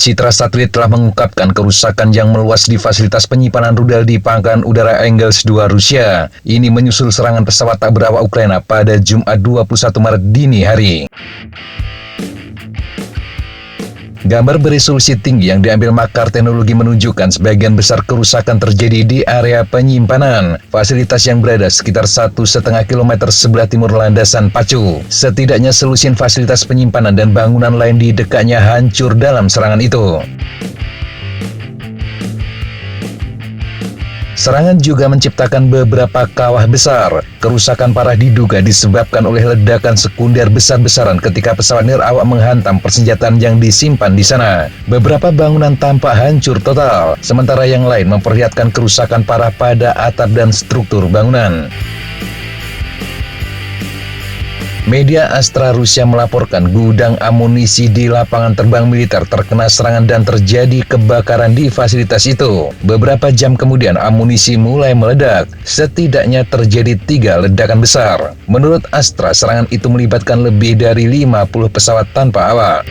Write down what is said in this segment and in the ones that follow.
Citra Satelit telah mengungkapkan kerusakan yang meluas di fasilitas penyimpanan rudal di Pangkalan Udara Engels 2 Rusia. Ini menyusul serangan pesawat tak berawak Ukraina pada Jumat 21 Maret dini hari. Gambar beresolusi tinggi yang diambil Makar Teknologi menunjukkan sebagian besar kerusakan terjadi di area penyimpanan. Fasilitas yang berada sekitar 1,5 km sebelah timur landasan pacu. Setidaknya selusin fasilitas penyimpanan dan bangunan lain di dekatnya hancur dalam serangan itu. Serangan juga menciptakan beberapa kawah besar. Kerusakan parah diduga disebabkan oleh ledakan sekunder besar-besaran ketika pesawat nirawak menghantam persenjataan yang disimpan di sana. Beberapa bangunan tampak hancur total, sementara yang lain memperlihatkan kerusakan parah pada atap dan struktur bangunan. Media Astra Rusia melaporkan gudang amunisi di lapangan terbang militer terkena serangan dan terjadi kebakaran di fasilitas itu. Beberapa jam kemudian amunisi mulai meledak. Setidaknya terjadi 3 ledakan besar. Menurut Astra, serangan itu melibatkan lebih dari 50 pesawat tanpa awak.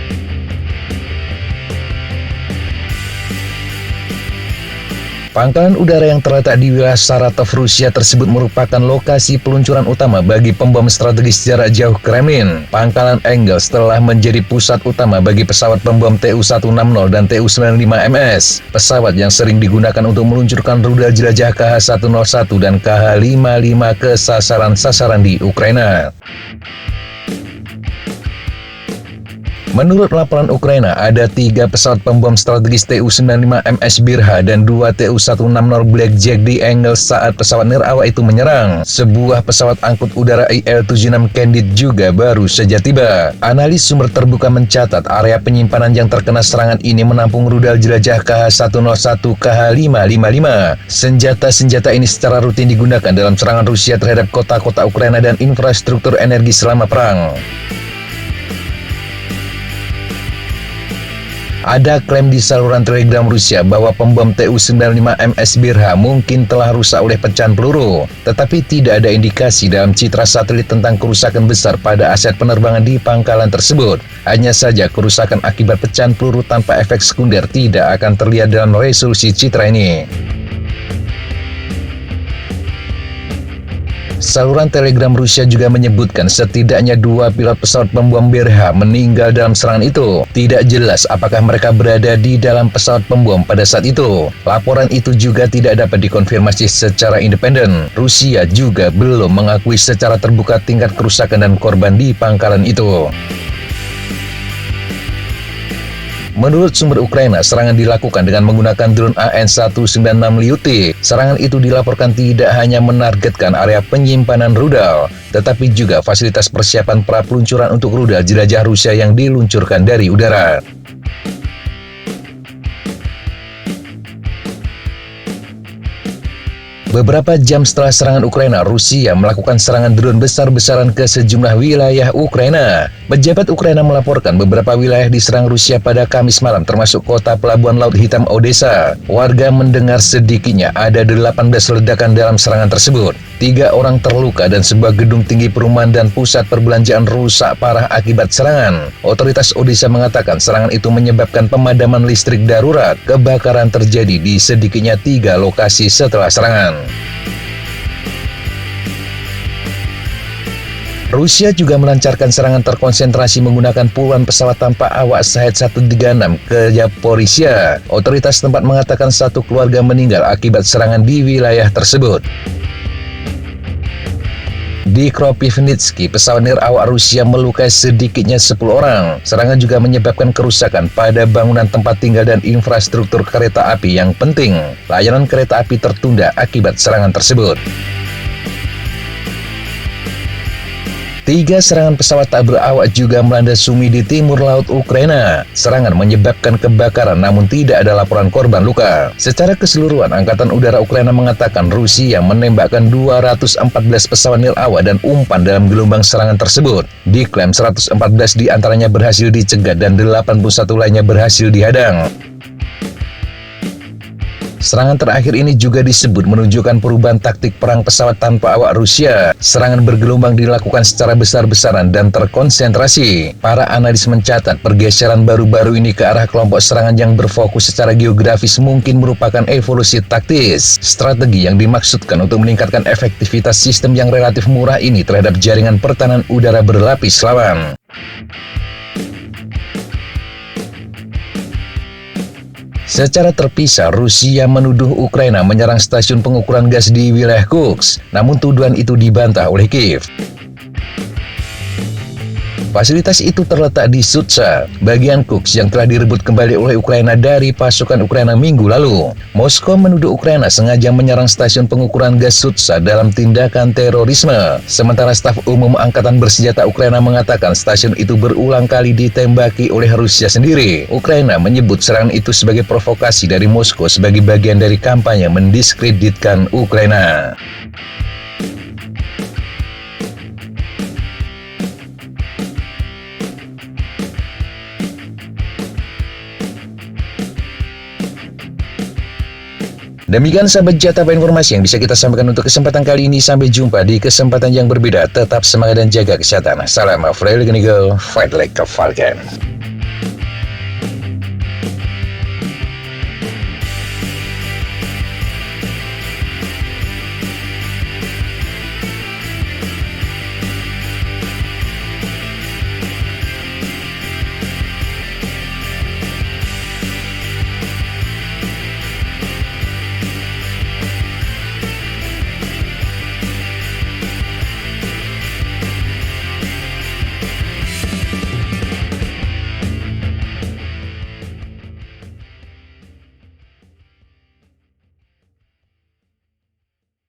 Pangkalan udara yang terletak di wilayah Saratov, Rusia tersebut merupakan lokasi peluncuran utama bagi pembom strategis jarak jauh Kremlin. Pangkalan Engels telah menjadi pusat utama bagi pesawat pembom Tu-160 dan Tu-95MS, pesawat yang sering digunakan untuk meluncurkan rudal jelajah Kh-101 dan Kh-55 ke sasaran-sasaran di Ukraina. Menurut laporan Ukraina, ada 3 pesawat pembom strategis Tu-95MS Birha dan 2 Tu-160 Blackjack di Engels saat pesawat nirawak itu menyerang. Sebuah pesawat angkut udara Il-76 Candid juga baru saja tiba. Analis sumber terbuka mencatat area penyimpanan yang terkena serangan ini menampung rudal jelajah Kh-101 Kh-555. Senjata-senjata ini secara rutin digunakan dalam serangan Rusia terhadap kota-kota Ukraina dan infrastruktur energi selama perang. Ada klaim di saluran Telegram Rusia bahwa pembom Tu-95MS Birha mungkin telah rusak oleh pecahan peluru, tetapi tidak ada indikasi dalam citra satelit tentang kerusakan besar pada aset penerbangan di pangkalan tersebut. Hanya saja kerusakan akibat pecahan peluru tanpa efek sekunder tidak akan terlihat dalam resolusi citra ini. Saluran Telegram Rusia juga menyebutkan setidaknya 2 pilot pesawat pembom Birha meninggal dalam serangan itu. Tidak jelas apakah mereka berada di dalam pesawat pembom pada saat itu. Laporan itu juga tidak dapat dikonfirmasi secara independen. Rusia juga belum mengakui secara terbuka tingkat kerusakan dan korban di pangkalan itu. Menurut sumber Ukraina, serangan dilakukan dengan menggunakan drone AN-196 Lyuti. Serangan itu dilaporkan tidak hanya menargetkan area penyimpanan rudal, tetapi juga fasilitas persiapan pra-peluncuran untuk rudal jelajah Rusia yang diluncurkan dari udara. Beberapa jam setelah serangan Ukraina, Rusia melakukan serangan drone besar-besaran ke sejumlah wilayah Ukraina. Pejabat Ukraina melaporkan beberapa wilayah diserang Rusia pada Kamis malam, termasuk kota pelabuhan Laut Hitam Odessa. Warga mendengar sedikitnya ada 18 ledakan dalam serangan tersebut. 3 orang terluka dan sebuah gedung tinggi perumahan dan pusat perbelanjaan rusak parah akibat serangan. Otoritas Odessa mengatakan serangan itu menyebabkan pemadaman listrik darurat. Kebakaran terjadi di sedikitnya 3 lokasi setelah serangan. Rusia juga melancarkan serangan terkonsentrasi menggunakan puluhan pesawat tanpa awak Shahed-136 ke Zaporizhia. Otoritas tempat mengatakan 1 keluarga meninggal akibat serangan di wilayah tersebut. Di Kropivnitsky, pesawat nirawak Rusia melukai sedikitnya 10 orang. Serangan juga menyebabkan kerusakan pada bangunan tempat tinggal dan infrastruktur kereta api yang penting. Layanan kereta api tertunda akibat serangan tersebut. 3 serangan pesawat tak berawak juga melanda Sumy di timur laut Ukraina. Serangan menyebabkan kebakaran namun tidak ada laporan korban luka. Secara keseluruhan, Angkatan Udara Ukraina mengatakan Rusia menembakkan 214 pesawat nirawak dan umpan dalam gelombang serangan tersebut. Diklaim 114 diantaranya berhasil dicegat dan 81 lainnya berhasil dihadang. Serangan terakhir ini juga disebut menunjukkan perubahan taktik perang pesawat tanpa awak Rusia. Serangan bergelombang dilakukan secara besar-besaran dan terkonsentrasi. Para analis mencatat pergeseran baru-baru ini ke arah kelompok serangan yang berfokus secara geografis mungkin merupakan evolusi taktis. Strategi yang dimaksudkan untuk meningkatkan efektivitas sistem yang relatif murah ini terhadap jaringan pertahanan udara berlapis lawan. Secara terpisah, Rusia menuduh Ukraina menyerang stasiun pengukuran gas di wilayah Kursk, namun tuduhan itu dibantah oleh Kiev. Fasilitas itu terletak di Sutsa, bagian Kursk yang telah direbut kembali oleh Ukraina dari pasukan Ukraina minggu lalu. Moskow menuduh Ukraina sengaja menyerang stasiun pengukuran gas Sutsa dalam tindakan terorisme. Sementara staf umum Angkatan Bersenjata Ukraina mengatakan stasiun itu berulang kali ditembaki oleh Rusia sendiri. Ukraina menyebut serangan itu sebagai provokasi dari Moskow sebagai bagian dari kampanye mendiskreditkan Ukraina. Demikian sahabat Jatah informasi yang bisa kita sampaikan untuk kesempatan kali ini. Sampai jumpa di kesempatan yang berbeda. Tetap semangat dan jaga kesehatan. Salam Afrail Genigal, fight like a falcon.